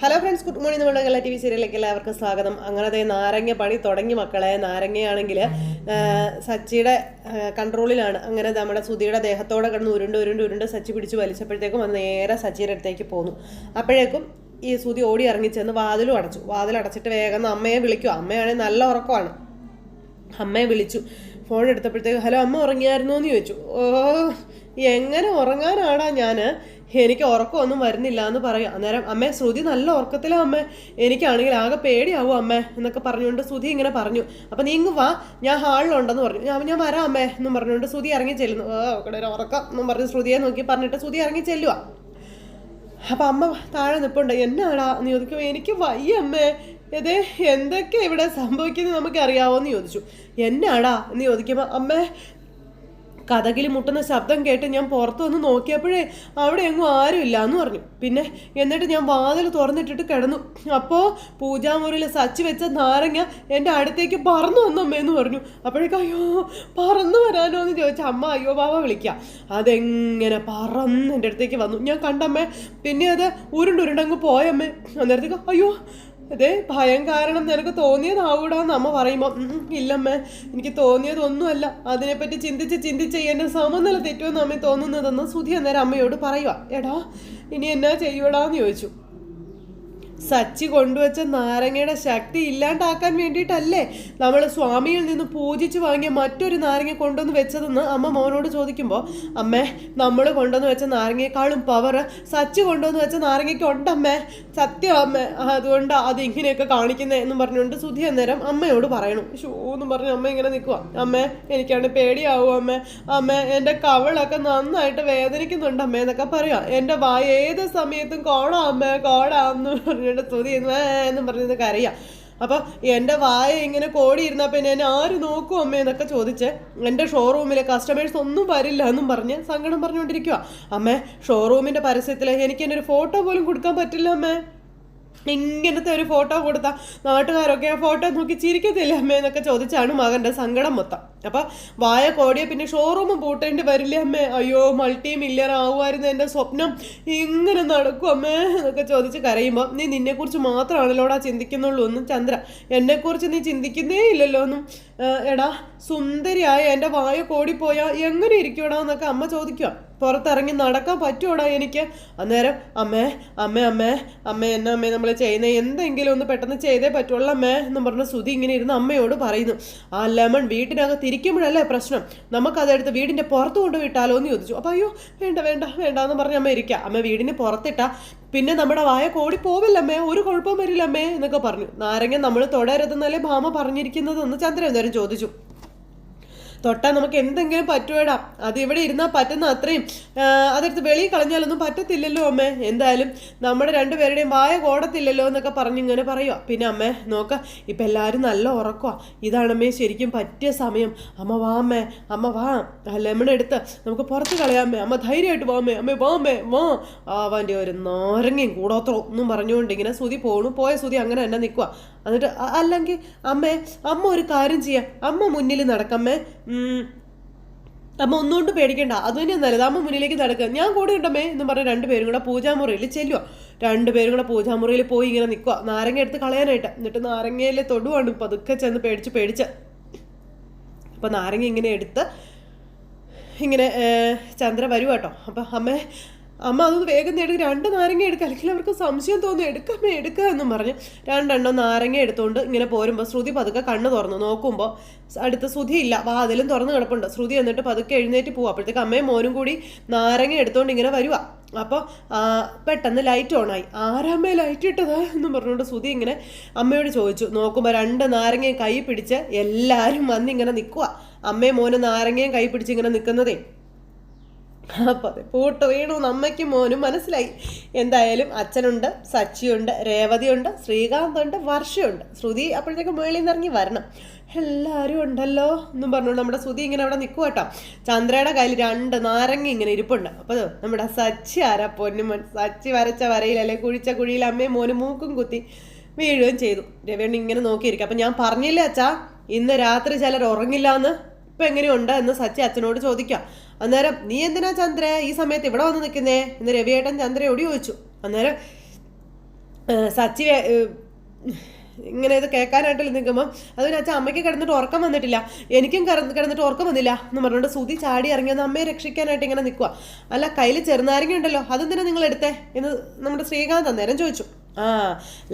Hello friends, good morning. നമ്മുടെ Kerala TV സീരിയലിലേക്ക് എല്ലാവർക്കും സ്വാഗതം. അങ്ങനത്തെ നാരങ്ങ പണി തുടങ്ങി മക്കളെ. നാരങ്ങയാണെങ്കിൽ സച്ചിയുടെ കൺട്രോളിലാണ്. അങ്ങനെ നമ്മുടെ സുധിയുടെ ദേഹത്തോടെ കിടന്ന് ഉരുണ്ട് സച്ചി പിടിച്ച് വലിച്ചപ്പോഴത്തേക്കും അത് നേരെ സച്ചിയുടെ അടുത്തേക്ക് പോന്നു. അപ്പോഴേക്കും ഈ സുധി ഓടി ഇറങ്ങിച്ചെന്ന് വാതിലും അടച്ചു. വാതിലടച്ചിട്ട് വേഗം അമ്മയെ വിളിക്കും. അമ്മയാണെങ്കിൽ നല്ല ഉറക്കമാണ്. അമ്മയെ വിളിച്ചു. ഫോൺ എടുത്തപ്പോഴത്തേക്ക് ഹലോ അമ്മ ഉറങ്ങിയായിരുന്നോ എന്ന് ചോദിച്ചു. എങ്ങനെ ഉറങ്ങാനാടാ ഞാൻ, എനിക്ക് ഉറക്കമൊന്നും വരുന്നില്ല എന്ന് പറയും. അന്നേരം അമ്മേ ശ്രുതി നല്ല ഉറക്കത്തിലാ അമ്മേ, എനിക്കാണെങ്കിൽ ആകെ പേടിയാവും അമ്മേ എന്നൊക്കെ പറഞ്ഞുകൊണ്ട് ശ്രുതി ഇങ്ങനെ പറഞ്ഞു. അപ്പം നീ ഇങ്ങ് വാ, ഞാൻ ഹാളിലുണ്ടെന്ന് പറഞ്ഞു. ഞാൻ വരാം അമ്മേ എന്നും പറഞ്ഞുകൊണ്ട് ശ്രുതി ഇറങ്ങി ചെല്ലുന്നു. അവിടെ ഒരു ഉറക്കം എന്നും പറഞ്ഞ് ശ്രുതിയെ നോക്കി പറഞ്ഞിട്ട് ശ്രുതി ഇറങ്ങി ചെല്ലുക. അപ്പം അമ്മ താഴെ നിൽപ്പുണ്ട്. എന്നാടാ എന്ന് ചോദിക്കുമ്പോൾ എനിക്ക് വയ്യ അമ്മേ, ഇതേ എന്തൊക്കെ ഇവിടെ സംഭവിക്കുന്നത് നമുക്ക് അറിയാവോന്ന് ചോദിച്ചു. എന്നാടാ എന്ന് ചോദിക്കുമ്പോൾ അമ്മേ കഥകിൽ മുട്ടുന്ന ശബ്ദം കേട്ട് ഞാൻ പുറത്തു വന്ന് നോക്കിയപ്പോഴേ അവിടെ എങ്ങും ആരുമില്ല എന്ന് പറഞ്ഞു. പിന്നെ എന്നിട്ട് ഞാൻ വാതിൽ തുറന്നിട്ടിട്ട് കിടന്നു. അപ്പോൾ പൂജാമുറിയിൽ സച്ചി വെച്ച നാരങ്ങ എൻ്റെ അടുത്തേക്ക് പറന്നു വന്നമ്മയെന്ന് പറഞ്ഞു. അപ്പോഴേക്കും അയ്യോ പറന്നു വരാനോ എന്ന് ചോദിച്ചാൽ അമ്മ അയ്യോ ബാബ വിളിക്കുക. അതെങ്ങനെ പറന്ന് എൻ്റെ അടുത്തേക്ക് വന്നു, ഞാൻ കണ്ടമ്മേ. പിന്നെ അത് ഉരുണ്ടങ്ങ് പോയമ്മേ. അന്നേരത്തേക്ക് അയ്യോ അതെ ഭയം കാരണം നിനക്ക് തോന്നിയതാവൂടാന്ന് അമ്മ പറയുമ്പോൾ ഇല്ലമ്മേ എനിക്ക് തോന്നിയതൊന്നുമല്ല, അതിനെപ്പറ്റി ചിന്തിച്ച് എൻ്റെ സമനില തെറ്റുമെന്ന് അമ്മ തോന്നുന്നതെന്ന് സുധി അന്നേരം അമ്മയോട് പറയുക. എടാ ഇനി എന്നാ ചെയ്യൂടാന്ന് ചോദിച്ചു. സച്ചി കൊണ്ടുവച്ച നാരങ്ങയുടെ ശക്തി ഇല്ലാണ്ടാക്കാൻ വേണ്ടിയിട്ടല്ലേ നമ്മൾ സ്വാമിയിൽ നിന്ന് പൂജിച്ച് വാങ്ങിയ മറ്റൊരു നാരങ്ങ കൊണ്ടുവന്ന് വെച്ചതെന്ന് അമ്മ മോനോട് ചോദിക്കുമ്പോൾ അമ്മേ നമ്മൾ കൊണ്ടുവന്ന് വെച്ച നാരങ്ങയെക്കാളും പവർ സച്ചി കൊണ്ടുവന്ന് വെച്ച നാരങ്ങയ്ക്ക് ഉണ്ടമ്മേ, സത്യം അമ്മേ, അതുകൊണ്ട് അത് ഇങ്ങനെയൊക്കെ കാണിക്കുന്നേ എന്നും പറഞ്ഞുകൊണ്ട് സുധി അന്നേരം അമ്മയോട് പറയണം. ഷൂന്നും പറഞ്ഞ് അമ്മ ഇങ്ങനെ നിൽക്കുക. അമ്മേ എനിക്കാണ് പേടിയാവും അമ്മേ, അമ്മേ എൻ്റെ കവളൊക്കെ നന്നായിട്ട് വേദനിക്കുന്നുണ്ട് അമ്മേ എന്നൊക്കെ പറയാം. എൻ്റെ വായ ഏത് സമയത്തും കോടാ അമ്മേ കോടാന്ന് പറഞ്ഞു സ്തുതി എന്നും പറഞ്ഞത് കരയാം. അപ്പൊ എൻ്റെ വായ ഇങ്ങനെ കോടിയിരുന്നാ പിന്നെ എന്നെ ആര് നോക്കും അമ്മ എന്നൊക്കെ ചോദിച്ച് എൻ്റെ ഷോറൂമിലെ കസ്റ്റമേഴ്സ് ഒന്നും വരില്ല എന്നും പറഞ്ഞ് സങ്കടം പറഞ്ഞുകൊണ്ടിരിക്കുക. അമ്മേ ഷോറൂമിന്റെ പരസ്യത്തിൽ എനിക്ക് എൻ്റെ ഒരു ഫോട്ടോ പോലും കൊടുക്കാൻ പറ്റില്ല അമ്മേ, ഇങ്ങനത്തെ ഒരു ഫോട്ടോ കൊടുത്താൽ നാട്ടുകാരൊക്കെ ആ ഫോട്ടോ നോക്കി ചിരിക്കത്തില്ല അമ്മേ എന്നൊക്കെ ചോദിച്ചാണ് മകൻ്റെ സങ്കടം മൊത്തം. അപ്പം വായ കോടിയെ പിന്നെ ഷോറൂമും പൂട്ടേണ്ടി വരില്ലേ അമ്മേ, അയ്യോ മൾട്ടി മില്യർ ആവുമായിരുന്നു എൻ്റെ സ്വപ്നം, ഇങ്ങനെ നടക്കും അമ്മേ എന്നൊക്കെ ചോദിച്ച് കരയുമ്പോൾ നീ നിന്നെക്കുറിച്ച് മാത്രമാണല്ലോടാ ചിന്തിക്കുന്നുള്ളൂ എന്നും ചന്ദ്ര, എന്നെക്കുറിച്ച് നീ ചിന്തിക്കുന്നേ ഇല്ലല്ലോ എന്നും. എടാ സുന്ദരിയായ എൻ്റെ വായ കോടിപ്പോയാൽ എങ്ങനെ ഇരിക്കൂടാ എന്നൊക്കെ അമ്മ ചോദിക്കുക. പുറത്തിറങ്ങി നടക്കാൻ പറ്റുമോടാ എനിക്ക്? അന്നേരം അമ്മേ അമ്മേ അമ്മേ അമ്മേ എന്നാ അമ്മേ നമ്മൾ ചെയ്യുന്ന എന്തെങ്കിലും ഒന്ന് പെട്ടെന്ന് ചെയ്തേ പറ്റുള്ളൂ അമ്മേ എന്നും പറഞ്ഞ് സുധി ഇങ്ങനെ ഇരുന്ന് അമ്മയോട് പറയുന്നു. ആ ലെമൺ വീട്ടിനകത്ത് ഇരിക്കുമ്പോഴല്ലേ പ്രശ്നം, നമുക്കതെടുത്ത് വീടിൻ്റെ പുറത്ത് കൊണ്ടുപോയിട്ടാലോ എന്ന് ചോദിച്ചു. അപ്പോൾ അയ്യോ വേണ്ട വേണ്ട വേണ്ട എന്ന് പറഞ്ഞ് അമ്മ ഇരിക്കുക. അമ്മ വീടിന് പുറത്തിട്ടാ പിന്നെ നമ്മുടെ വായ കോടി പോവില്ലമ്മേ, ഒരു കുഴപ്പം വരില്ലമ്മേ എന്നൊക്കെ പറഞ്ഞു. നാരങ്ങ നമ്മൾ തുടരുതെന്നല്ലേ ഭാമ പറഞ്ഞിരിക്കുന്നതെന്ന് ചന്ദ്രൻ നേരം ചോദിച്ചു. തൊട്ടാൽ നമുക്ക് എന്തെങ്കിലും പറ്റുവേടാ, അത് ഇവിടെ ഇരുന്നാൽ പറ്റുന്ന അത്രയും അതെടുത്ത് വെളിയിൽ കളഞ്ഞാലൊന്നും പറ്റത്തില്ലല്ലോ അമ്മേ, എന്തായാലും നമ്മുടെ രണ്ടുപേരുടെയും വായ കോടത്തില്ലല്ലോ എന്നൊക്കെ പറഞ്ഞിങ്ങനെ പറയുക. പിന്നെ അമ്മേ നോക്ക ഇപ്പം എല്ലാവരും നല്ല ഉറക്കുക, ഇതാണമ്മേ ശരിക്കും പറ്റിയ സമയം, അമ്മ വാ അമ്മേ, അമ്മ വാ ലെമൺ എടുത്ത് നമുക്ക് പുറത്ത് കളയാമേ, അമ്മ ധൈര്യമായിട്ട് വാമേ, അമ്മേ വാമേ വാ, അവൻ്റെ ഒരു നാരങ്ങയും കൂടോത്രോ എന്നും പറഞ്ഞുകൊണ്ട് ഇങ്ങനെ സുധി പോയ സുധി അങ്ങനെ തന്നെ നിൽക്കുക. എന്നിട്ട് അല്ലെങ്കിൽ അമ്മ ഒരു കാര്യം ചെയ്യാം, അമ്മ മുന്നിൽ നടക്കമ്മേ, അമ്മ ഒന്നുകൊണ്ട് പേടിക്കണ്ട, അത് തന്നെ നല്ലത്, അമ്മ മുന്നിലേക്ക് നടക്കുക, ഞാൻ കൂടെ ഉണ്ടമ്മേ എന്നും പറഞ്ഞ് രണ്ടുപേരും കൂടെ പൂജാമുറിയിൽ ചെല്ലുക. രണ്ടുപേരും കൂടെ പൂജാമുറിയിൽ പോയി ഇങ്ങനെ നിൽക്കുക നാരങ്ങ എടുത്ത് കളയാനായിട്ട്. എന്നിട്ട് നാരങ്ങയിലെ തൊടുവാണ് പതുക്കെ ചെന്ന് പേടിച്ച് അപ്പം നാരങ്ങ ഇങ്ങനെ എടുത്ത് ഇങ്ങനെ ചന്ദ്ര വരുക കേട്ടോ. അപ്പം അമ്മ അതൊന്ന് വേഗം എടുക്കുക, 2 നാരങ്ങ എടുക്കുക, അല്ലെങ്കിൽ അവർക്ക് സംശയം തോന്നും, എടുക്കുക എന്നും പറഞ്ഞ് 2 നാരങ്ങ എടുത്തുകൊണ്ട് ഇങ്ങനെ പോരുമ്പോൾ ശ്രുതി പതുക്കെ കണ്ണ് തുറന്നു നോക്കുമ്പോൾ അടുത്ത ശ്രുതി ഇല്ല, വാതിലും തുറന്ന് കിടപ്പുണ്ട്. ശ്രുതി എന്നിട്ട് പതുക്കെ എഴുന്നേറ്റ് പോവുക. അപ്പോഴത്തേക്ക് അമ്മയും മോനും കൂടി നാരങ്ങ എടുത്തുകൊണ്ട് ഇങ്ങനെ വരുക. അപ്പോൾ പെട്ടെന്ന് ലൈറ്റ് ഓണായി. ആരാമ്മേ ലൈറ്റ് ഇട്ടത് എന്നും പറഞ്ഞുകൊണ്ട് ശ്രുതി ഇങ്ങനെ അമ്മയോട് ചോദിച്ചു. നോക്കുമ്പോൾ 2 നാരങ്ങയും കൈ പിടിച്ച് എല്ലാവരും വന്നിങ്ങനെ നിൽക്കുക. അമ്മയും മോനും നാരങ്ങയും കൈ പിടിച്ച് ഇങ്ങനെ നിൽക്കുന്നതേ. അപ്പോൾ അതെ പൂട്ട് വീണു അമ്മയ്ക്കും മോനും മനസ്സിലായി. എന്തായാലും അച്ഛനുണ്ട്, സച്ചിയുണ്ട്, രേവതിയുണ്ട്, ശ്രീകാന്തുണ്ട്, വർഷയുണ്ട്. ശ്രുതി അപ്പോഴത്തേക്ക് മേളിൽ നിന്ന് ഇറങ്ങി വരണം. എല്ലാവരും ഉണ്ടല്ലോ എന്നും പറഞ്ഞു നമ്മുടെ ശ്രുതി ഇങ്ങനെ അവിടെ നിൽക്കുക കേട്ടോ. ചന്ദ്രയുടെ കയ്യിൽ 2 നാരങ്ങ ഇങ്ങനെ ഇരിപ്പുണ്ട്. അപ്പോൾ നമ്മുടെ സച്ചി ആരാ പൊന്നുമോൻ, സച്ചി വരച്ച വരയിലല്ലേ കുഴിച്ച കുഴിയിൽ അമ്മയും മോനും മൂക്കും കുത്തി വീഴുകയും ചെയ്തു. രവിയണ്ണ ഇങ്ങനെ നോക്കിയിരിക്കും. അപ്പം ഞാൻ പറഞ്ഞില്ലേ അച്ഛാ ഇന്ന് രാത്രി ചിലർ ഉറങ്ങില്ല എന്ന്, ഇപ്പം എങ്ങനെയുണ്ട് എന്ന് സച്ചി അച്ഛനോട് ചോദിക്കാം. അന്നേരം നീ എന്തിനാ ചന്ദ്ര ഈ സമയത്ത് ഇവിടെ വന്ന് നിൽക്കുന്നേ എന്ന് രവിയേട്ടൻ ചന്ദ്രയോട് ചോദിച്ചു. അന്നേരം സച്ചി ഇങ്ങനെ ഇത് കേൾക്കാനായിട്ട് നിൽക്കുമ്പം അതിന് അച്ഛൻ അമ്മയ്ക്ക് കിടന്നിട്ട് ഉറക്കം വന്നിട്ടില്ല, എനിക്കും കിടന്നിട്ട് ഉറക്കം വന്നില്ല എന്ന് പറഞ്ഞുകൊണ്ട് സുധി ചാടി ഇറങ്ങി വന്ന് അമ്മയെ രക്ഷിക്കാനായിട്ട് ഇങ്ങനെ നിൽക്കുക. അല്ല, കയ്യിൽ ചെറുനാരങ്ങ ഉണ്ടല്ലോ, അതെന്തിനാ നിങ്ങൾ എടുത്തേ എന്ന് നമ്മുടെ ശ്രീകാന്ത് അന്നേരം ചോദിച്ചു.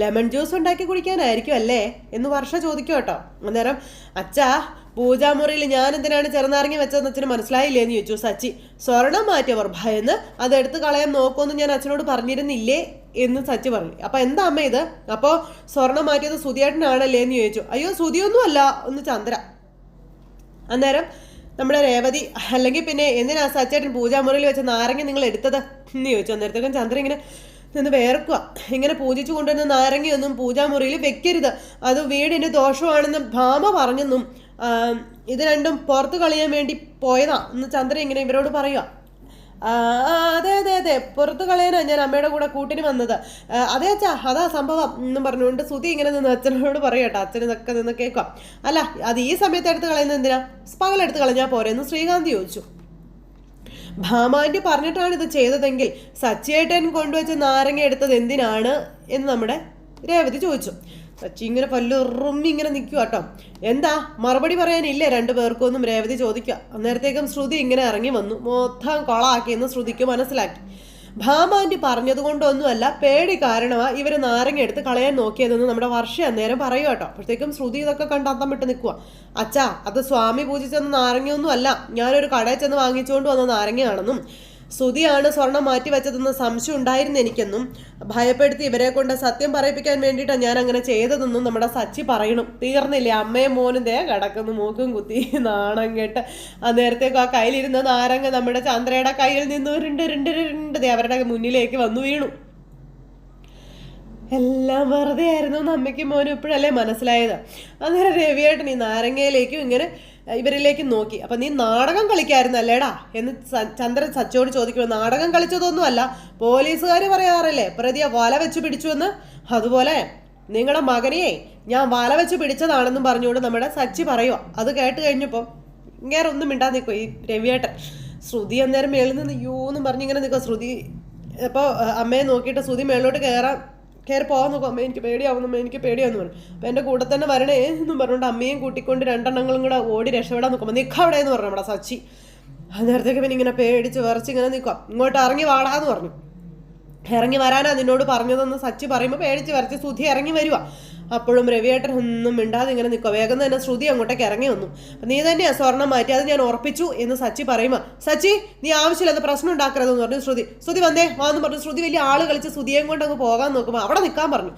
ലെമൺ ജ്യൂസ് ഉണ്ടാക്കി കുടിക്കാനായിരിക്കും അല്ലേ എന്ന് വർഷ ചോദിക്കും കേട്ടോ. അന്നേരം അച്ഛാ, പൂജാമുറിയിൽ ഞാൻ എന്തിനാണ് ചെറുനാരങ്ങ വെച്ചതെന്ന് അച്ഛന് മനസ്സിലായില്ലേ എന്ന് ചോദിച്ചു സച്ചി. സ്വർണം മാറ്റിയവർ ഭയന്ന് അതെടുത്ത് കളയാൻ നോക്കുമെന്ന് ഞാൻ അച്ഛനോട് പറഞ്ഞിരുന്നില്ലേ എന്ന് സച്ചി പറഞ്ഞു. അപ്പൊ എന്താ അമ്മ ഇത്? അപ്പോൾ സ്വർണം മാറ്റിയത് സുധിയേട്ടനാണല്ലേ എന്ന് ചോദിച്ചു. അയ്യോ, സുധിയൊന്നും അല്ല എന്ന് ചന്ദ്ര. അന്നേരം നമ്മുടെ രേവതി, അല്ലെങ്കിൽ പിന്നെ എന്തിനാ സച്ചേട്ടൻ പൂജാമുറിയിൽ വെച്ച നാരങ്ങ നിങ്ങൾ എടുത്തത് എന്ന് ചോദിച്ചു. അന്നേരത്തേക്കും ചന്ദ്ര ഇങ്ങനെ നിന്ന് വേർക്കുക. ഇങ്ങനെ പൂജിച്ചു കൊണ്ടുവന്ന നാരങ്ങയൊന്നും പൂജാമുറിയിൽ വെക്കരുത്, അത് വീടിന് ദോഷമാണെന്ന് ഭാമ പറഞ്ഞെന്നും ഇത് രണ്ടും പുറത്ത് കളയാൻ വേണ്ടി പോയതാ എന്ന് ചന്ദ്ര ഇങ്ങനെ ഇവരോട് പറയുക. അതെ അതെ അതെ, പുറത്ത് കളയാനാ ഞാൻ അമ്മയുടെ കൂടെ കൂട്ടിന് വന്നത്. അതെ അച്ഛാ, അതാ സംഭവം എന്നും പറഞ്ഞുകൊണ്ട് സുധി ഇങ്ങനെ നിന്ന് അച്ഛനോട് പറയട്ടോ. അച്ഛൻ ഇതൊക്കെ നിന്ന് കേൾക്കാം. അല്ല, അത് ഈ സമയത്ത് എടുത്ത് കളയുന്നത് എന്തിനാ? പകലെടുത്ത് കളഞ്ഞാൽ പോരെ എന്ന് ശ്രീകാന്ത് ചോദിച്ചു. ഭാമാൻ്റെ പറഞ്ഞിട്ടാണ് ഇത് ചെയ്തതെങ്കിൽ സച്ചിയേട്ടൻ കൊണ്ടുവച്ച നാരങ്ങ എടുത്തത് എന്തിനാണ് എന്ന് നമ്മുടെ രേവതി ചോദിച്ചു. സച്ചി ഇങ്ങനെ പല്ലുറുമ്മി ഇങ്ങനെ നിൽക്കുക കേട്ടോ. എന്താ മറുപടി പറയാനില്ലേ രണ്ടു പേർക്കൊന്നും രേവതി ചോദിക്കുക. അന്നേരത്തേക്കും ശ്രുതി ഇങ്ങനെ ഇറങ്ങി വന്നു. മൊത്തം കൊളാക്കിയെന്ന് ശ്രുതിക്ക് മനസ്സിലാക്കി. ഭാമാൻ്റെ പറഞ്ഞതുകൊണ്ടൊന്നുമല്ല, പേടി കാരണമാണ് ഇവർ നാരങ്ങ എടുത്ത് കളയാൻ നോക്കിയതെന്ന് നമ്മുടെ വർഷ അന്നേരം പറയും കേട്ടോ. അപ്പോഴത്തേക്കും ശ്രുതി ഇതൊക്കെ കണ്ട് അന്തം വിട്ട് നിൽക്കുക. അച്ഛാ, അത് സ്വാമി പൂജിച്ചെന്ന നാരങ്ങയൊന്നും അല്ല, ഞാനൊരു കടയിൽ ചെന്ന് വാങ്ങിച്ചുകൊണ്ട് വന്ന നാരങ്ങയാണെന്നും സുധിയാണ് സ്വർണം മാറ്റി വെച്ചതെന്ന് സംശയം ഉണ്ടായിരുന്നു എനിക്കെന്നും ഭയപ്പെടുത്തി ഇവരെ കൊണ്ട് സത്യം പറയിപ്പിക്കാൻ വേണ്ടിയിട്ടാണ് ഞാൻ അങ്ങനെ ചെയ്തതെന്നും നമ്മുടെ സച്ചി പറയണം. തീർന്നില്ലേ? അമ്മയും മോനും ദേ കിടക്കുന്നു മൂക്കും കുത്തി നാണം കേട്ട്. അന്നേരത്തേക്കും ആ കയ്യിലിരുന്ന നാരങ്ങ നമ്മുടെ ചന്ദ്രയുടെ കയ്യിൽ നിന്ന് ഉരുണ്ട് അവരുടെ മുന്നിലേക്ക് വന്നു വീണു. എല്ലാം വെറുതെ ആയിരുന്നു എന്ന് അമ്മയ്ക്കും മോനും ഇപ്പോഴല്ലേ മനസ്സിലായത്. അന്നേരം രവിയേട്ടൻ ഈ നാരങ്ങയിലേക്കും ഇങ്ങനെ ഇവരിലേക്ക് നോക്കി. അപ്പം നീ നാടകം കളിക്കായിരുന്നല്ലേടാ എന്ന് ചന്ദ്രൻ സച്ചിയോട് ചോദിക്കുമ്പോൾ, നാടകം കളിച്ചതൊന്നുമല്ല, പോലീസുകാർ പറയാറില്ലേ പ്രതിയെ വല വെച്ച് പിടിച്ചു എന്ന്, അതുപോലെ നിങ്ങളുടെ മകനെയേ ഞാൻ വല വെച്ച് പിടിച്ചതാണെന്നും പറഞ്ഞുകൊണ്ട് നമ്മുടെ സച്ചി പറയുക. അത് കേട്ട് കഴിഞ്ഞപ്പോൾ ഇങ്ങനെ ഒന്നും മിണ്ടാ നിൽക്കും ഈ രവിയേട്ടൻ. ശ്രുതി അന്നേരം മേളിൽ നിന്ന് യൂന്നും പറഞ്ഞിങ്ങനെ നിൽക്കുക. ശ്രുതി അപ്പോൾ അമ്മയെ നോക്കിയിട്ട് ശ്രുതി മേളിലോട്ട് കയറി പോകാൻ നോക്കും. അമ്മ എനിക്ക് പേടിയാവുന്നു പറഞ്ഞു. അപ്പം എൻ്റെ കൂടെ തന്നെ വരണേ എന്നും പറഞ്ഞുകൊണ്ട് അമ്മയും കൂട്ടിക്കൊണ്ട് രണ്ടെണ്ണങ്ങളും കൂടെ ഓടി രക്ഷപ്പെടാൻ നോക്കുമ്പോൾ നിൽക്കാം അവിടെ എന്ന് പറഞ്ഞു നമ്മുടെ സച്ചി. അന്നേരത്തേക്ക് പിന്നെ ഇങ്ങനെ പേടിച്ച് വിറച്ച് ഇങ്ങനെ നിൽക്കുക. ഇങ്ങോട്ട് ഇറങ്ങി വാടാന്ന് പറഞ്ഞു. ഇറങ്ങി വരാനാ നിന്നോട് പറഞ്ഞതെന്ന് സച്ചി പറയുമ്പോൾ പേടിച്ച് വിറച്ച് ശ്രുതി ഇറങ്ങി വരുക. അപ്പോഴും രവിയേട്ടൻ ഒന്നും മിണ്ടാതെ ഇങ്ങനെ നിൽക്കുക. വേഗം തന്നെ ശ്രുതി അങ്ങോട്ടേക്ക് ഇറങ്ങി വന്നു. നീ തന്നെയാ സ്വർണം മാറ്റി, അത് ഞാൻ ഉറപ്പിച്ചു എന്ന് സച്ചി പറയുമ്പോൾ, സച്ചി നീ ആവശ്യമില്ലാത്ത പ്രശ്നം ഉണ്ടാക്കരുതെന്ന് പറഞ്ഞു ശ്രുതി വാന്ന് പറഞ്ഞു. ശ്രുതി വലിയ ആള് കളിച്ച് ശ്രുതിയെയും കൊണ്ട് അങ്ങ് പോകാൻ നോക്കുമ്പോൾ അവിടെ നിൽക്കാൻ പറഞ്ഞു.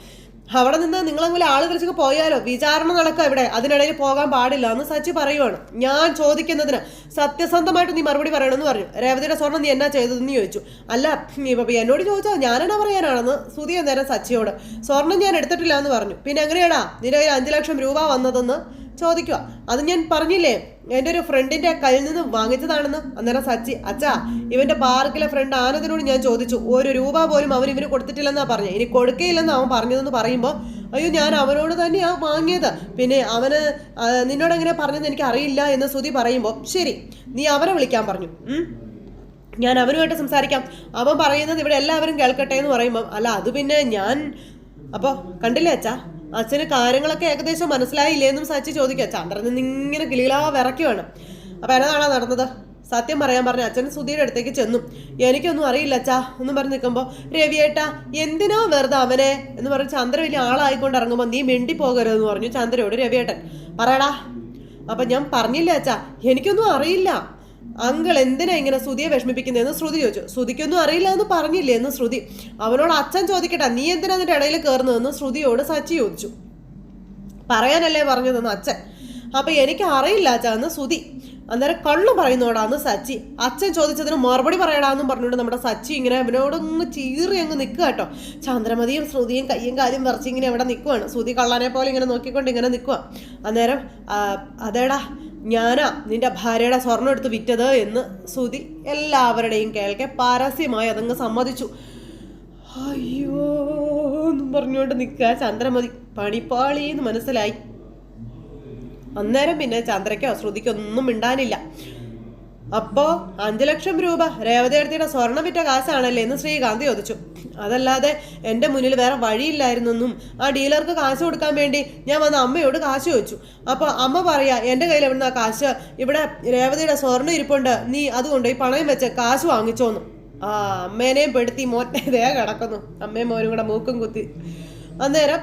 അവിടെ നിന്ന് നിങ്ങളങ്ങനെ ആള് കളിച്ചൊക്കെ പോയാലോ, വിചാരണ നടക്കുക ഇവിടെ, അതിനിടയിൽ പോകാൻ പാടില്ല എന്ന് സച്ചി പറയുവാണ്. ഞാൻ ചോദിക്കുന്നതിന് സത്യസന്ധമായിട്ട് നീ മറുപടി പറയണമെന്ന് പറഞ്ഞു. രേവതിയുടെ സ്വർണ്ണം നീ എന്നാ ചെയ്തതെന്ന് ചോദിച്ചു. അല്ല ഇപ്പം എന്നോട് ചോദിച്ചാൽ ഞാനെന്നാ പറയാനാണെന്ന് ശ്രുതി അന്നേരം സച്ചിയോട്. സ്വർണ്ണം ഞാൻ എടുത്തിട്ടില്ല എന്ന് പറഞ്ഞു. പിന്നെ എങ്ങനെയാടാ നിന്റെ കയ്യിൽ 5 ലക്ഷം രൂപ വന്നതെന്ന് ചോദിക്കുക. അത് ഞാൻ പറഞ്ഞില്ലേ, എൻ്റെ ഒരു ഫ്രണ്ടിൻ്റെ കയ്യിൽ നിന്ന് വാങ്ങിച്ചതാണെന്ന്. അന്നേരം സച്ചി, അച്ഛാ ഇവൻ്റെ പാർക്കിലെ ഫ്രണ്ട് ആനന്ദിനോട് ഞാൻ ചോദിച്ചു, 1 രൂപ പോലും ഇവന് കൊടുത്തിട്ടില്ലെന്നാ പറഞ്ഞു, ഇനി കൊടുക്കുകയില്ലെന്ന് അവൻ പറഞ്ഞതെന്ന് പറയുമ്പോൾ, അയ്യോ ഞാൻ അവനോട് തന്നെയാണ് വാങ്ങിയത്, പിന്നെ അവന് നിന്നോട് എങ്ങനെ പറഞ്ഞതെന്ന് എനിക്ക് അറിയില്ല എന്ന് ശ്രുതി പറയുമ്പോൾ, ശരി നീ അവനെ വിളിക്കാൻ പറഞ്ഞു, ഞാൻ അവനുമായിട്ട് സംസാരിക്കാം, അവൻ പറയുന്നത് ഇവിടെ എല്ലാവരും കേൾക്കട്ടെ എന്ന് പറയുമ്പം, അല്ല അത് പിന്നെ ഞാൻ അപ്പോൾ കണ്ടില്ലേ അച്ഛാ, അച്ഛന് കാര്യങ്ങളൊക്കെ ഏകദേശം മനസ്സിലായില്ലേ എന്നും സച്ചി ചോദിക്കുക. ചന്ദ്രൻ നിന്ന് ഇങ്ങനെ കിളികളാ വിറയ്ക്കുവാണ്. അപ്പം എന്നതാണോ നടന്നത്? സത്യം പറയാൻ പറഞ്ഞ അച്ഛൻ സുധിയുടെ അടുത്തേക്ക് ചെന്നു. എനിക്കൊന്നും അറിയില്ല അച്ഛാ എന്നും പറഞ്ഞ് നിൽക്കുമ്പോൾ, രവിയേട്ടാ എന്തിനാ വെറുതെ അവനെ എന്ന് പറഞ്ഞ് ചന്ദ്ര വലിയ ആളായിക്കൊണ്ട് ഇറങ്ങുമ്പോൾ, നീ മിണ്ടി പോകരുതെന്ന് പറഞ്ഞു ചന്ദ്രയോട് രവിയേട്ടൻ. പറയടാ. അപ്പം ഞാൻ പറഞ്ഞില്ല അച്ഛാ, എനിക്കൊന്നും അറിയില്ല. അങ്കിൾ എന്തിനാ ഇങ്ങനെ ശ്രുതിയെ വിഷമിപ്പിക്കുന്നതെന്ന് ശ്രുതി ചോദിച്ചു. ശ്രുതിക്കൊന്നും അറിയില്ല എന്ന് പറഞ്ഞില്ലേ എന്ന് ശ്രുതി. അവനോട് അച്ഛൻ ചോദിക്കട്ടെ, നീ എന്തിനാ അതിൻ്റെ ഇടയിൽ കയറുന്നതെന്ന് ശ്രുതിയോട് സച്ചി ചോദിച്ചു. പറയാനല്ലേ പറഞ്ഞതെന്ന് അച്ഛൻ. അപ്പം എനിക്ക് അറിയില്ല അച്ഛാ എന്ന് ശ്രുതി. അന്നേരം കള്ളു പറയുന്നോടാന്ന് സച്ചി. അച്ഛൻ ചോദിച്ചതിന് മറുപടി പറയടാന്നും പറഞ്ഞുകൊണ്ട് നമ്മുടെ സച്ചി ഇങ്ങനെ അവനോടൊന്ന് ചീറി അങ്ങ് നിൽക്കുക കേട്ടോ. ചന്ദ്രമതിയും ശ്രുതിയും കയ്യും കാര്യം വിറച്ച് ഇങ്ങനെ അവിടെ നിൽക്കുവാണ്. ശ്രുതി കള്ളനെ പോലെ ഇങ്ങനെ നോക്കിക്കൊണ്ട് ഇങ്ങനെ നിൽക്കുക. അന്നേരം അതേടാ ഞാനാ നിന്റെ ഭാര്യയുടെ സ്വർണ്ണം എടുത്ത് വിറ്റത് എന്ന് ശ്രുതി എല്ലാവരുടെയും കേൾക്കെ പരസ്യമായി അതങ്ങ് സമ്മതിച്ചു. അയ്യോ എന്നും പറഞ്ഞുകൊണ്ട് നിൽക്കുക ചന്ദ്രമതി. പണിപ്പാളി എന്ന് മനസ്സിലായി. അന്നേരം പിന്നെ ചന്ദ്രയ്ക്കോ ശ്രുതിക്കൊന്നും മിണ്ടാനില്ല. അപ്പോ 5 ലക്ഷം രൂപ രേവതിയുടെ സ്വർണം വിറ്റ കാശാണല്ലേ എന്ന് ശ്രീകാന്ത് ചോദിച്ചു. അതല്ലാതെ എൻ്റെ മുന്നിൽ വേറെ വഴിയില്ലായിരുന്നെന്നും ആ ഡീലർക്ക് കാശ് കൊടുക്കാൻ വേണ്ടി ഞാൻ വന്ന അമ്മയോട് കാശ് ചോദിച്ചു. അപ്പോൾ അമ്മ പറയാ എൻ്റെ കയ്യിൽ എവിടുന്ന കാശ്, ഇവിടെ രേവതിയുടെ സ്വർണ്ണം ഇരിപ്പുണ്ട്, നീ അതുകൊണ്ട് ഈ പണയം വെച്ച് കാശ് വാങ്ങിച്ചോന്നു. ആ അമ്മേനെയും പെടുത്തി മോനെ ദേ കിടക്കുന്നു. അമ്മയും മോനും കൂടെ മൂക്കും കുത്തി. അന്നേരം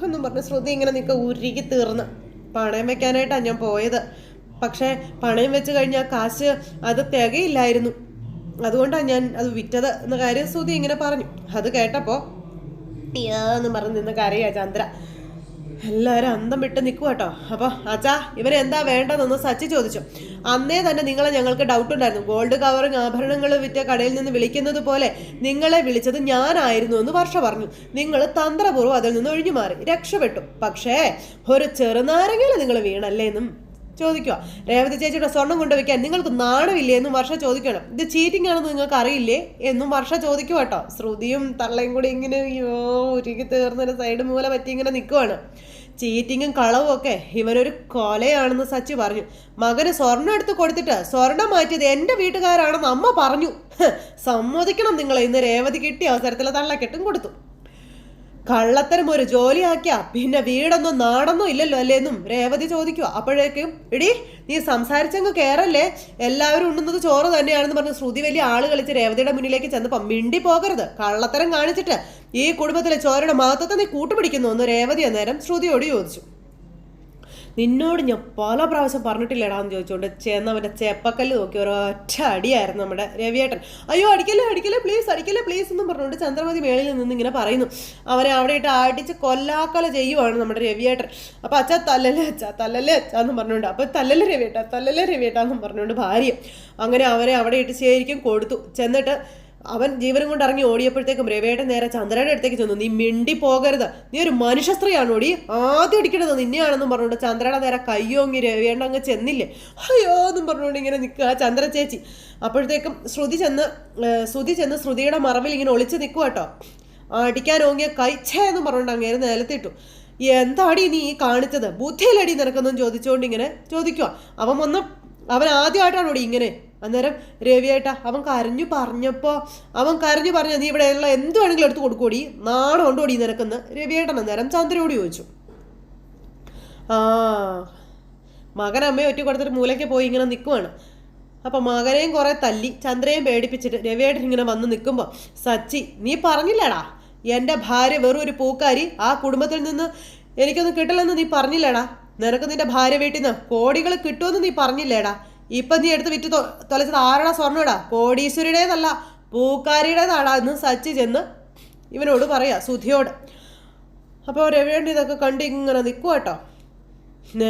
എന്നും പറഞ്ഞ് ശ്രുതി ഇങ്ങനെ നിൽക്കുക ഉരുകി തീർന്ന്. പണയം വെക്കാനായിട്ടാണ് ഞാൻ പോയത്, പക്ഷേ പണയം വെച്ച് കഴിഞ്ഞാൽ കാശ് അത് തികയില്ലായിരുന്നു, അതുകൊണ്ടാണ് ഞാൻ അത് വിറ്റത് എന്ന കാര്യം ശ്രുതി ഇങ്ങനെ പറഞ്ഞു. അത് കേട്ടപ്പോൾ എന്ന് പറഞ്ഞ് നിന്ന് കരയാ ചന്ദ്ര. എല്ലാവരും അന്തം വിട്ട് നിൽക്കുക കേട്ടോ. അപ്പോൾ അച്ഛാ ഇവരെന്താ വേണ്ടതെന്ന് സച്ചി ചോദിച്ചു. അന്നേ തന്നെ നിങ്ങളെ ഞങ്ങൾക്ക് ഡൗട്ട് ഉണ്ടായിരുന്നു. ഗോൾഡ് കവറിങ് ആഭരണങ്ങൾ വിറ്റ കടയിൽ നിന്ന് വിളിക്കുന്നത് പോലെ നിങ്ങളെ വിളിച്ചത് ഞാനായിരുന്നു എന്ന് വർഷ പറഞ്ഞു. നിങ്ങൾ തന്ത്രപൂർവ്വം അതിൽ നിന്ന് ഒഴിഞ്ഞു മാറി രക്ഷപ്പെട്ടു. പക്ഷേ ഒരു ചെറുനാരങ്ങയിൽ നിങ്ങൾ വീണല്ലേ എന്നും ചോദിക്കുക. രേവതി ചേച്ചിയുടെ സ്വർണം കൊണ്ടുവയ്ക്കാൻ നിങ്ങൾക്ക് നാണമില്ലേ എന്നും വർഷ ചോദിക്കണം. ഇത് ചീറ്റിംഗ് ആണെന്ന് നിങ്ങൾക്ക് അറിയില്ലേ എന്നും വർഷ ചോദിക്കുക കേട്ടോ. ശ്രുതിയും തള്ളയും കൂടി ഇങ്ങനെ ഉരുകി തീർന്നൊരു സൈഡ് മൂല പറ്റി ഇങ്ങനെ നിൽക്കുവാണ്. ചീറ്റിങ്ങും കളവും ഒക്കെ ഇവനൊരു കൊലയാണെന്ന് സച്ചി പറഞ്ഞു. മകന് സ്വർണം എടുത്ത് കൊടുത്തിട്ട് സ്വർണം മാറ്റിയത് എൻ്റെ വീട്ടുകാരാണെന്ന് അമ്മ പറഞ്ഞു. സമ്മതിക്കണം നിങ്ങൾ. ഇന്ന് രേവതി കിട്ടിയ അവസരത്തിൽ തള്ളക്കെട്ടും കൊടുത്തു. കള്ളത്തരം ഒരു ജോലിയാക്കിയ പിന്നെ വീടൊന്നും നാടൊന്നും ഇല്ലല്ലോ അല്ലേന്നും രേവതി ചോദിക്കുക. അപ്പോഴേക്കും എടി നീ സംസാരിച്ചങ്ങ് കയറല്ലേ, എല്ലാവരും ഉണ്ണുന്നത് ചോറ് തന്നെയാണെന്ന് പറഞ്ഞ് ശ്രുതി വലിയ ആള് കളിച്ച് രേവതിയുടെ മുന്നിലേക്ക് ചെന്നപ്പോൾ മിണ്ടി പോകരുത്, കള്ളത്തരം കാണിച്ചിട്ട് ഈ കുടുംബത്തിലെ ചോരയുടെ മഹത്വത്തെ നീ കൂട്ടുപിടിക്കുന്നു എന്ന് രേവതി അന്നേരം ശ്രുതിയോട് ചോദിച്ചു. നിന്നോട് ഞാൻ പല പ്രാവശ്യം പറഞ്ഞിട്ടില്ലടാന്ന് ചോദിച്ചുകൊണ്ട് ചെന്നവൻ്റെ ചെപ്പക്കല്ല് നോക്കി ഒരൊറ്റ അടിയായിരുന്നു നമ്മുടെ രവിയേട്ടൻ. അയ്യോ അടിക്കല്ലേ അടിക്കല്ലേ പ്ലീസ് എന്നും പറഞ്ഞുകൊണ്ട് ചന്ദ്രമതി മേളിൽ നിന്ന് ഇങ്ങനെ പറയുന്നു. അവനെ അവിടെ ഇട്ട് അടിച്ച് കൊല്ലാക്കൊല ചെയ്യുവാണ് നമ്മുടെ രവിയേട്ടൻ. അപ്പം അച്ഛാ തല്ലല്ലേ അച്ഛാ എന്നും പറഞ്ഞുകൊണ്ട്, അപ്പം തല്ലല്ലേ രവിയേട്ടാ എന്നും പറഞ്ഞുകൊണ്ട് ഭാര്യ അങ്ങനെ അവരെ അവിടെ ഇട്ട് ശരിക്കും കൊടുത്തു. ചെന്നിട്ട് അവൻ ജീവനും കൊണ്ട് ഇറങ്ങി ഓടിയപ്പോഴത്തേക്കും രവിയേട്ടൻ നേരെ ചന്ദ്രയുടെ അടുത്തേക്ക് ചെന്നു. നീ മിണ്ടി പോകരുത്, നീ ഒരു മനുഷ്യ സ്ത്രീയാണോടി, ആദ്യം അടിക്കണത് നിന്നെയാണെന്നും പറഞ്ഞുകൊണ്ട് ചന്ദ്രയുടെ നേരെ കയ്യോങ്ങി രവിയേട്ടൻ അങ്ങ് ചെന്നില്ലേ അയ്യോ എന്നും പറഞ്ഞുകൊണ്ട് ഇങ്ങനെ നിൽക്കുക ചന്ദ്ര ചേച്ചി. അപ്പോഴത്തേക്കും ശ്രുതി ചെന്ന് ശ്രുതിയുടെ മറവിൽ ഇങ്ങനെ ഒളിച്ച് നിൽക്കുക കേട്ടോ. അടിക്കാൻ ഓങ്ങിയ എന്നും പറഞ്ഞുകൊണ്ട് അങ്ങേര് നിലത്തിട്ടു. എന്താടി നീ കാണിച്ചത്, ബുദ്ധിയിലടി നിനക്കൊന്നും ചോദിച്ചുകൊണ്ട് ഇങ്ങനെ ചോദിക്കുക. അവൻ ആദ്യമായിട്ടാണോടി ഇങ്ങനെ. അന്നേരം രവിയേട്ട അവൻ കരഞ്ഞു പറഞ്ഞ നീ ഇവിടെ ഉള്ള എന്ത് വേണമെങ്കിലും എടുത്ത് കൊടുക്കൂടി, നാണം കൊണ്ടോടി നിനക്കെന്ന് രവിയേട്ടൻ അന്നേരം ചന്ദ്രയോട് ചോദിച്ചു. മകൻ അമ്മയെ ഒറ്റ കൊടുത്തിട്ട് മൂലയ്ക്ക് പോയി ഇങ്ങനെ നിൽക്കുവാണ്. അപ്പം മകനെയും കുറെ തല്ലി ചന്ദ്രയും പേടിപ്പിച്ചിട്ട് രവിയേട്ടൻ ഇങ്ങനെ വന്ന് നിൽക്കുമ്പോൾ സച്ചി നീ പറഞ്ഞില്ലേടാ എൻ്റെ ഭാര്യ വെറും ഒരു പൂക്കാരി, ആ കുടുംബത്തിൽ നിന്ന് എനിക്കൊന്നും കിട്ടില്ലെന്ന് നീ പറഞ്ഞില്ലേടാ, നിനക്ക് നിന്റെ ഭാര്യ വീട്ടിൽ നിന്ന് കോടികൾ കിട്ടുമെന്ന് നീ പറഞ്ഞില്ലേടാ, ഇപ്പം നീ എടുത്ത് വിറ്റ് തൊലച്ചത് ആരുടെ സ്വർണ്ണടാ, കോടീശ്വരുടേതല്ല പൂക്കാരിയുടേതാടാ എന്ന് സച്ചി ചെന്ന് ഇവനോട് പറയാ സുധിയോട്. അപ്പോൾ രവിയേട്ടൻ ഇതൊക്കെ കണ്ട് ഇങ്ങനെ നിൽക്കുക കേട്ടോ.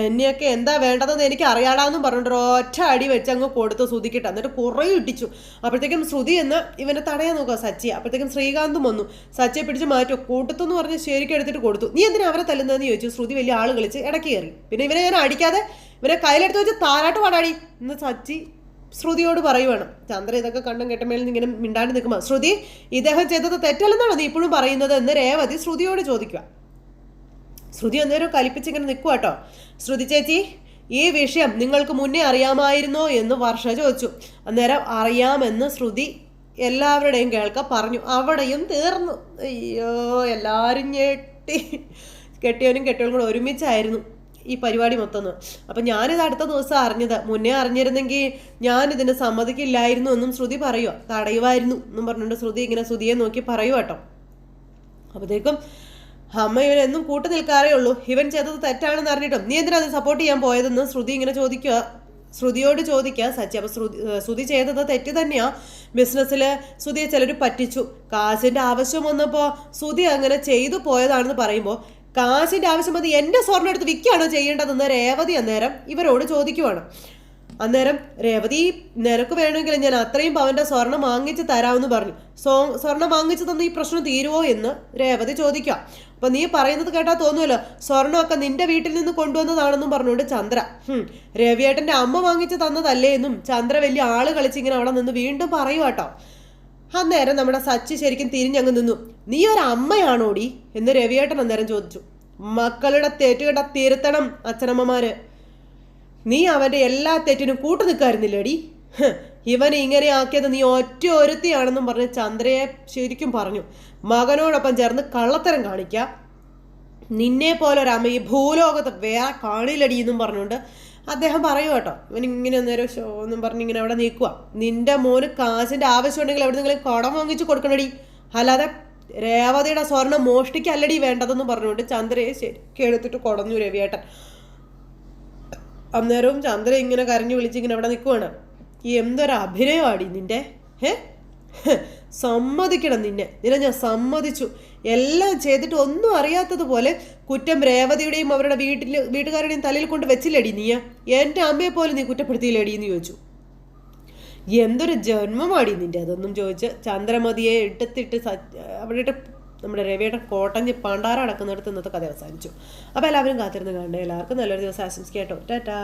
എന്നെയൊക്കെ എന്താ വേണ്ടതെന്ന് എനിക്ക് അറിയാടാന്നും പറഞ്ഞിട്ട് ഒറ്റ അടി വെച്ച് അങ്ങ് കൊടുത്തു ശ്രുതിക്കിട്ട്. എന്നിട്ട് കുറേ ഇട്ടിച്ചു. അപ്പോഴത്തേക്കും ശ്രുതി എന്ന് ഇവനെ തടയാൻ നോക്കുക സച്ചി. അപ്പോഴത്തേക്കും ശ്രീകാന്തും വന്നു. സച്ചിയെ പിടിച്ച് മാറ്റും കൂട്ടത്തെന്ന് പറഞ്ഞ് ശരിക്കും എടുത്തിട്ട് കൊടുത്തു. നീ എന്തിനാ അവരെ തല്ലുന്നതെന്ന് ചോദിച്ചു. ശ്രുതി വലിയ ആൾ കളിച്ച് ഇടയ്ക്ക് കയറി. പിന്നെ ഇവനെ ഞാൻ അടിക്കാതെ ഇവനെ കയ്യിലെടുത്ത് വെച്ച് താരാട്ട് പാടാടി എന്ന് സച്ചി ശ്രുതിയോട് പറയുവാണ്. ചന്ദ്ര ഇതൊക്കെ കണ്ടും കേട്ടമേൽ ഇങ്ങനെ മിണ്ടാണ്ട് നിൽക്കുമ്പോൾ ശ്രുതി ഇദ്ദേഹം ചെയ്തത് തെറ്റല്ലെന്നാണോ നീ ഇപ്പോഴും പറയുന്നത് എന്ന് രേവതി ശ്രുതിയോട് ചോദിക്കുക. ശ്രുതി അന്നേരം കലിപ്പിച്ചിങ്ങനെ നിൽക്കുക കേട്ടോ. ശ്രുതി ചേച്ചി ഈ വിഷയം നിങ്ങൾക്ക് മുന്നേ അറിയാമായിരുന്നോ എന്ന് വർഷ ചോദിച്ചു. അന്നേരം അറിയാമെന്ന് ശ്രുതി എല്ലാവരുടെയും കേൾക്കാൻ പറഞ്ഞു. അവിടെയും തീർന്നു. അയ്യോ എല്ലാവരും ഞെട്ടി. കെട്ടിയവനും കെട്ടിയവനും കൂടെ ഒരുമിച്ചായിരുന്നു ഈ പരിപാടി മൊത്തം. അപ്പം ഞാനിത് അടുത്ത ദിവസം അറിഞ്ഞത്, മുന്നേ അറിഞ്ഞിരുന്നെങ്കിൽ ഞാനിതിന് സമ്മതിക്കില്ലായിരുന്നു എന്നും ശ്രുതി പറയുക. തടയുമായിരുന്നു എന്നും പറഞ്ഞുകൊണ്ട് ശ്രുതി ഇങ്ങനെ ശ്രുതിയെ നോക്കി പറയുക കേട്ടോ. അപ്പോഴത്തേക്കും അമ്മ ഇവനെന്നും കൂട്ടു നിൽക്കാറേ ഉള്ളൂ, ഇവൻ ചെയ്തത് തെറ്റാണെന്ന് അറിഞ്ഞിട്ടും നീ എന്തിനാ അത് സപ്പോർട്ട് ചെയ്യാൻ പോയതെന്ന് ശ്രുതി ഇങ്ങനെ ശ്രുതിയോട് ചോദിക്കുക സച്ചി. അപ്പോൾ ശ്രുതി ചെയ്തത് തെറ്റ് തന്നെയാ. ബിസിനസ്സിൽ ശ്രുതിയെ ചിലർ പറ്റിച്ചു. കാശിൻ്റെ ആവശ്യം വന്നപ്പോൾ ശ്രുതി അങ്ങനെ ചെയ്തു പോയതാണെന്ന് പറയുമ്പോൾ കാശിൻ്റെ ആവശ്യം അത് എൻ്റെ സ്വർണ്ണം എടുത്ത് വിൽക്കുകയാണോ ചെയ്യേണ്ടതെന്ന് രേവതി അന്നേരം ഇവരോട് ചോദിക്കുവാണ്. അന്നേരം രേവതി നിനക്ക് വേണമെങ്കിൽ ഞാൻ അത്രയും പവൻ്റെ സ്വർണം വാങ്ങിച്ച് തരാമെന്ന് പറഞ്ഞു. സ്വർണം വാങ്ങിച്ചു തന്ന ഈ പ്രശ്നം തീരുവോ എന്ന് രേവതി ചോദിക്കുക. അപ്പം നീ പറയുന്നത് കേട്ടാൽ തോന്നുമല്ലോ സ്വർണ്ണമൊക്കെ നിന്റെ വീട്ടിൽ നിന്ന് കൊണ്ടുവന്നതാണെന്നും പറഞ്ഞുകൊണ്ട് ചന്ദ്ര. രവിയേട്ടൻ്റെ അമ്മ വാങ്ങിച്ച് തന്നതല്ലേ എന്നും ചന്ദ്ര വലിയ ആള് കളിച്ചിങ്ങനെ അവിടെ നിന്ന് വീണ്ടും പറയുക കേട്ടോ. അന്നേരം നമ്മുടെ സച്ചി ശരിക്കും തിരിഞ്ഞങ്ങ് നിന്നു. നീ ഒരമ്മയാണോടി എന്ന് രവിയേട്ടൻ അന്നേരം ചോദിച്ചു. മക്കളുടെ തെറ്റുകെട്ട തിരുത്തണം അച്ഛനമ്മമാര്. നീ അവൻ്റെ എല്ലാ തെറ്റിനും കൂട്ടു നിൽക്കായിരുന്നില്ലേടി ഇവൻ ഇങ്ങനെ ആക്കിയത് നീ ഒറ്റ ഒരുത്തിയാണെന്നും പറഞ്ഞ് ചന്ദ്രയെ ശരിക്കും പറഞ്ഞു. മകനോടൊപ്പം ചേർന്ന് കള്ളത്തരം കാണിക്കുക, നിന്നെ പോലെ ഒരമ്മ ഈ ഭൂലോകത്ത് വേറെ കാണില്ലടി എന്നും പറഞ്ഞുകൊണ്ട് അദ്ദേഹം പറയും കേട്ടോ. ഇവൻ ഇങ്ങനെ നേരം ഷോ എന്നും പറഞ്ഞ് ഇങ്ങനെ അവിടെ നിൽക്കുക. നിന്റെ മോന് കാശിൻ്റെ ആവശ്യമുണ്ടെങ്കിൽ എവിടെ നിന്നെങ്കിലും കടം വാങ്ങിച്ച് കൊടുക്കണടി, അല്ലാതെ രേവതിയുടെ സ്വർണ്ണം മോഷ്ടിക്കല്ലടി വേണ്ടതെന്ന് പറഞ്ഞുകൊണ്ട് ചന്ദ്രയെ ശരിക്കും എടുത്തിട്ട് കുടഞ്ഞു രവിയേട്ടൻ. അന്നേരവും ചന്ദ്ര ഇങ്ങനെ കരഞ്ഞു വിളിച്ച് ഇങ്ങനെ അവിടെ നിൽക്കുവാണ്. എന്തൊരു അഭിനയമാടി നിന്റെ, സമ്മതിക്കണം നിന്നെ ഞാൻ സമ്മതിച്ചു. എല്ലാം ചെയ്തിട്ട് ഒന്നും അറിയാത്തതുപോലെ കുറ്റം രേവതിയുടെയും അവരുടെ വീട്ടുകാരുടെയും തലയിൽ കൊണ്ട് വെച്ചില്ലടി നീ. എൻ്റെ അമ്മയെ പോലെ നീ കുറ്റപ്പെടുത്തിയില്ലടി എന്ന് ചോദിച്ചു. എന്തൊരു ജന്മമാടി നിന്റെ അതൊന്നും ചോദിച്ച് ചന്ദ്രമതിയെ എടുത്തിട്ട് അവിടെ ഇട്ട് നമ്മുടെ രവിയുടെ കോട്ടഞ്ഞ് പണ്ടാര അടക്കുന്നിടത്ത് ഇന്നത്തെ കഥ അവസാനിച്ചു. അപ്പോൾ എല്ലാവരും കാത്തിരുന്ന് കാണുക. എല്ലാവർക്കും നല്ലൊരു ദിവസം ആശംസിക്കാം കേട്ടോ. ടാറ്റാ.